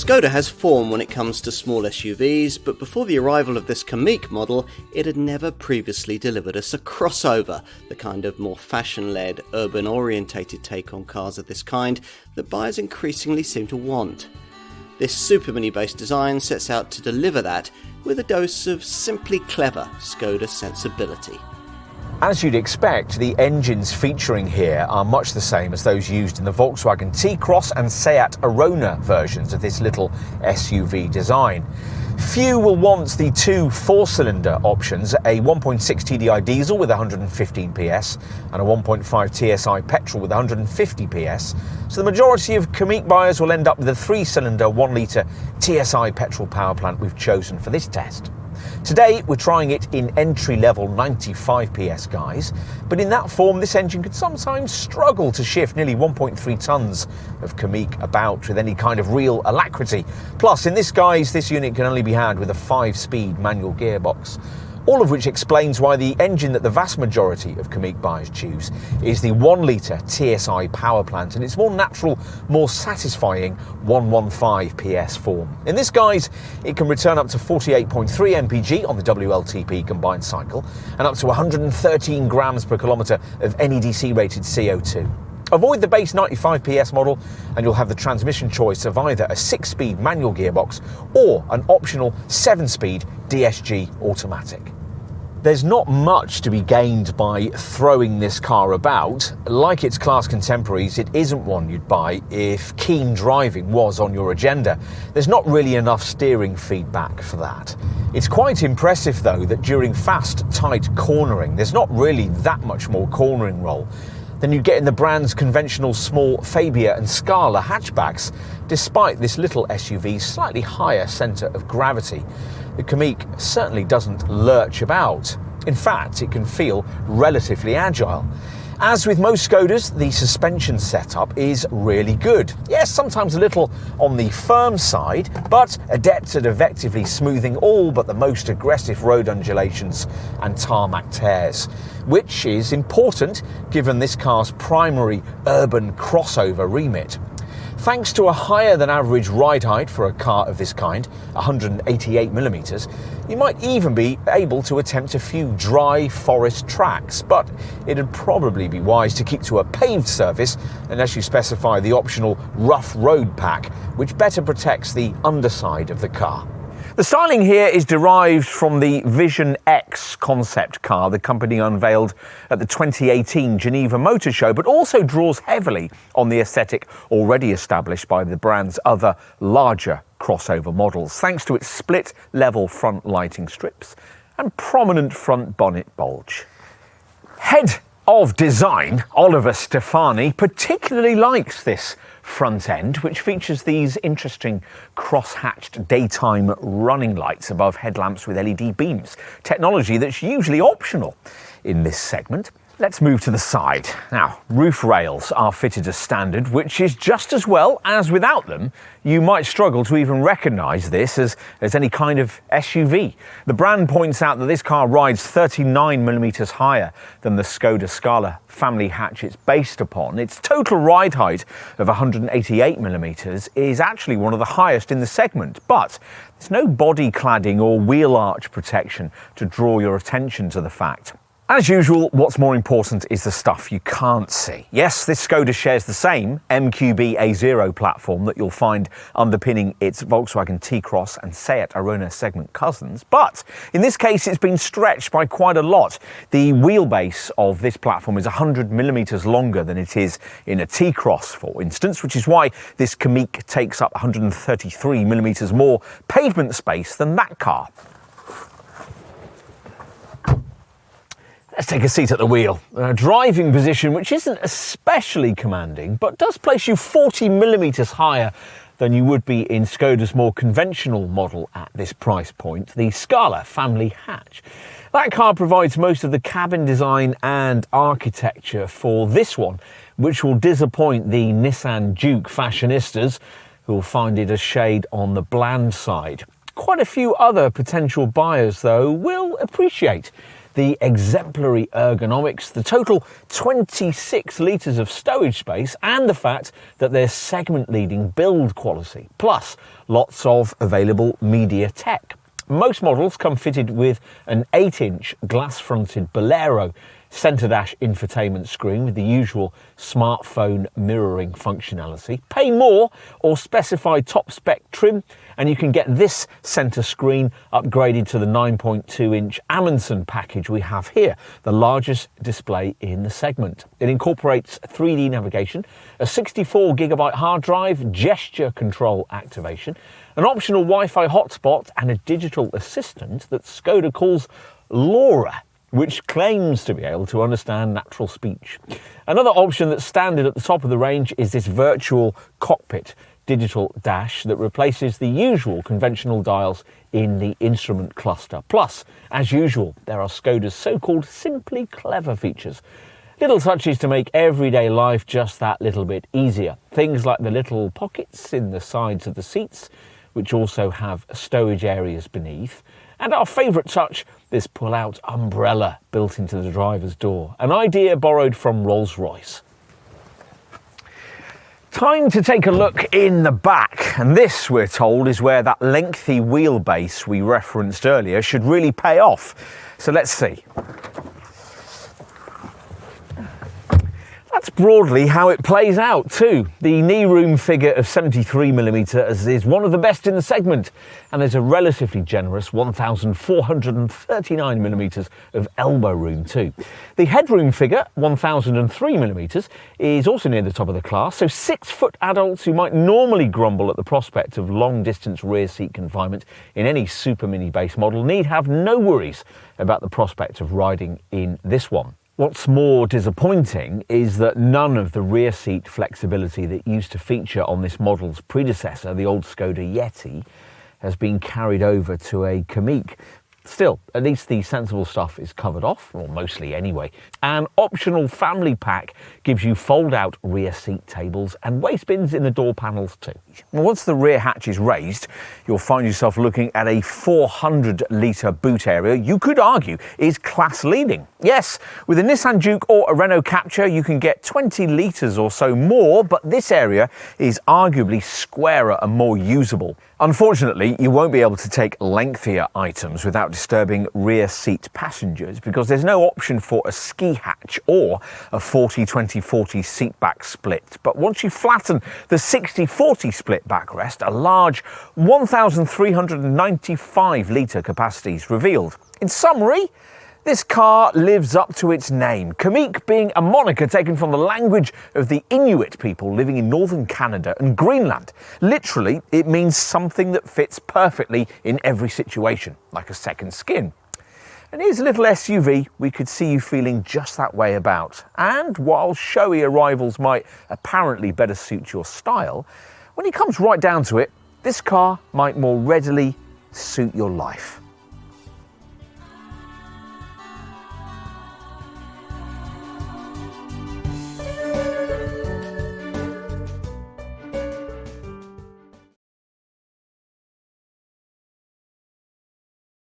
Skoda has form when it comes to small SUVs, but before the arrival of this Kamiq model, it had never previously delivered us a crossover, the kind of more fashion-led, urban-orientated take on cars of this kind that buyers increasingly seem to want. This supermini-based design sets out to deliver that with a dose of simply clever Skoda sensibility. As you'd expect, the engines featuring here are much the same as those used in the Volkswagen T-Cross and Seat Arona versions of this little SUV design. Few will want the two four-cylinder options, a 1.6 TDI diesel with 115 PS and a 1.5 TSI petrol with 150 PS, so the majority of Kamiq buyers will end up with a three-cylinder 1-litre TSI petrol power plant we've chosen for this test. Today we're trying it in entry-level 95 PS guise, but in that form this engine can sometimes struggle to shift nearly 1.3 tonnes of Kamiq about with any kind of real alacrity. Plus, in this guise, this unit can only be had with a 5-speed manual gearbox. All of which explains why the engine that the vast majority of Kamiq buyers choose is the 1-litre TSI power plant and its more natural, more satisfying 115 PS form. In this guise, it can return up to 48.3 mpg on the WLTP combined cycle and up to 113 grams per kilometre of NEDC rated CO2. Avoid the base 95 PS model and you'll have the transmission choice of either a 6-speed manual gearbox or an optional 7-speed DSG automatic. There's not much to be gained by throwing this car about. Like its class contemporaries, it isn't one you'd buy if keen driving was on your agenda. There's not really enough steering feedback for that. It's quite impressive though that during fast, tight cornering, there's not really that much more cornering roll than you get in the brand's conventional small Fabia and Scala hatchbacks, despite this little SUV's slightly higher centre of gravity. The Kamiq certainly doesn't lurch about. In fact, it can feel relatively agile. As with most Skodas, the suspension setup is really good. Yes, sometimes a little on the firm side, but adept at effectively smoothing all but the most aggressive road undulations and tarmac tears, which is important given this car's primary urban crossover remit. Thanks to a higher than average ride height for a car of this kind, 188mm, you might even be able to attempt a few dry forest tracks, but it'd probably be wise to keep to a paved surface unless you specify the optional rough road pack, which better protects the underside of the car. The styling here is derived from the Vision X concept car the company unveiled at the 2018 Geneva Motor Show, but also draws heavily on the aesthetic already established by the brand's other larger crossover models, thanks to its split-level front lighting strips and prominent front bonnet bulge. Head of design, Oliver Stefani, particularly likes this front end, which features these interesting cross-hatched daytime running lights above headlamps with LED beams, technology that's usually optional in this segment. Let's move to the side. Now, roof rails are fitted as standard, which is just as well as without them. You might struggle to even recognise this as any kind of SUV. The brand points out that this car rides 39mm higher than the Skoda Scala family hatch it's based upon. Its total ride height of 188mm is actually one of the highest in the segment, but there's no body cladding or wheel arch protection to draw your attention to the fact. As usual, what's more important is the stuff you can't see. Yes, this Skoda shares the same MQB A0 platform that you'll find underpinning its Volkswagen T-Cross and Seat Arona segment cousins, but in this case it's been stretched by quite a lot. The wheelbase of this platform is 100mm longer than it is in a T-Cross, for instance, which is why this Kamiq takes up 133mm more pavement space than that car. Let's take a seat at the wheel. A driving position which isn't especially commanding, but does place you 40mm higher than you would be in Skoda's more conventional model at this price point, the Scala family hatch. That car provides most of the cabin design and architecture for this one, which will disappoint the Nissan Juke fashionistas, who will find it a shade on the bland side. Quite a few other potential buyers, though, will appreciate the exemplary ergonomics, the total 26 litres of stowage space, and the fact that there's segment-leading build quality, plus lots of available media tech. Most models come fitted with an 8-inch glass-fronted Bolero centre dash infotainment screen with the usual smartphone mirroring functionality. Pay more or specify top spec trim and you can get this centre screen upgraded to the 9.2-inch Amundsen package we have here, the largest display in the segment. It incorporates 3D navigation, a 64GB hard drive, gesture control activation, an optional Wi-Fi hotspot and a digital assistant that Skoda calls Laura, which claims to be able to understand natural speech. Another option that's standard at the top of the range is this virtual cockpit digital dash that replaces the usual conventional dials in the instrument cluster. Plus, as usual, there are Skoda's so-called simply clever features. Little touches to make everyday life just that little bit easier. Things like the little pockets in the sides of the seats, which also have stowage areas beneath. And our favourite touch, this pull-out umbrella built into the driver's door, an idea borrowed from Rolls-Royce. Time to take a look in the back, and this, we're told, is where that lengthy wheelbase we referenced earlier should really pay off. So let's see. That's broadly how it plays out too. The knee room figure of 73mm is one of the best in the segment, and there's a relatively generous 1439mm of elbow room too. The headroom figure, 1003mm, is also near the top of the class, so 6-foot adults who might normally grumble at the prospect of long-distance rear seat confinement in any super mini-based model need have no worries about the prospect of riding in this one. What's more disappointing is that none of the rear seat flexibility that used to feature on this model's predecessor, the old Skoda Yeti, has been carried over to a Kamiq. Still, at least the sensible stuff is covered off, or mostly anyway. An optional family pack gives you fold-out rear seat tables and waste bins in the door panels too. Well, once the rear hatch is raised, you'll find yourself looking at a 400-litre boot area you could argue is class-leading. Yes, with a Nissan Juke or a Renault Captur, you can get 20 litres or so more, but this area is arguably squarer and more usable. Unfortunately, you won't be able to take lengthier items without disturbing rear seat passengers because there's no option for a ski hatch or a 40-20-40 seat back split. But once you flatten the 60-40 split backrest, a large 1,395-litre capacity is revealed. In summary, this car lives up to its name, Kamiq being a moniker taken from the language of the Inuit people living in northern Canada and Greenland. Literally, it means something that fits perfectly in every situation, like a second skin. And here's a little SUV we could see you feeling just that way about. And while showy arrivals might apparently better suit your style, when it comes right down to it, this car might more readily suit your life.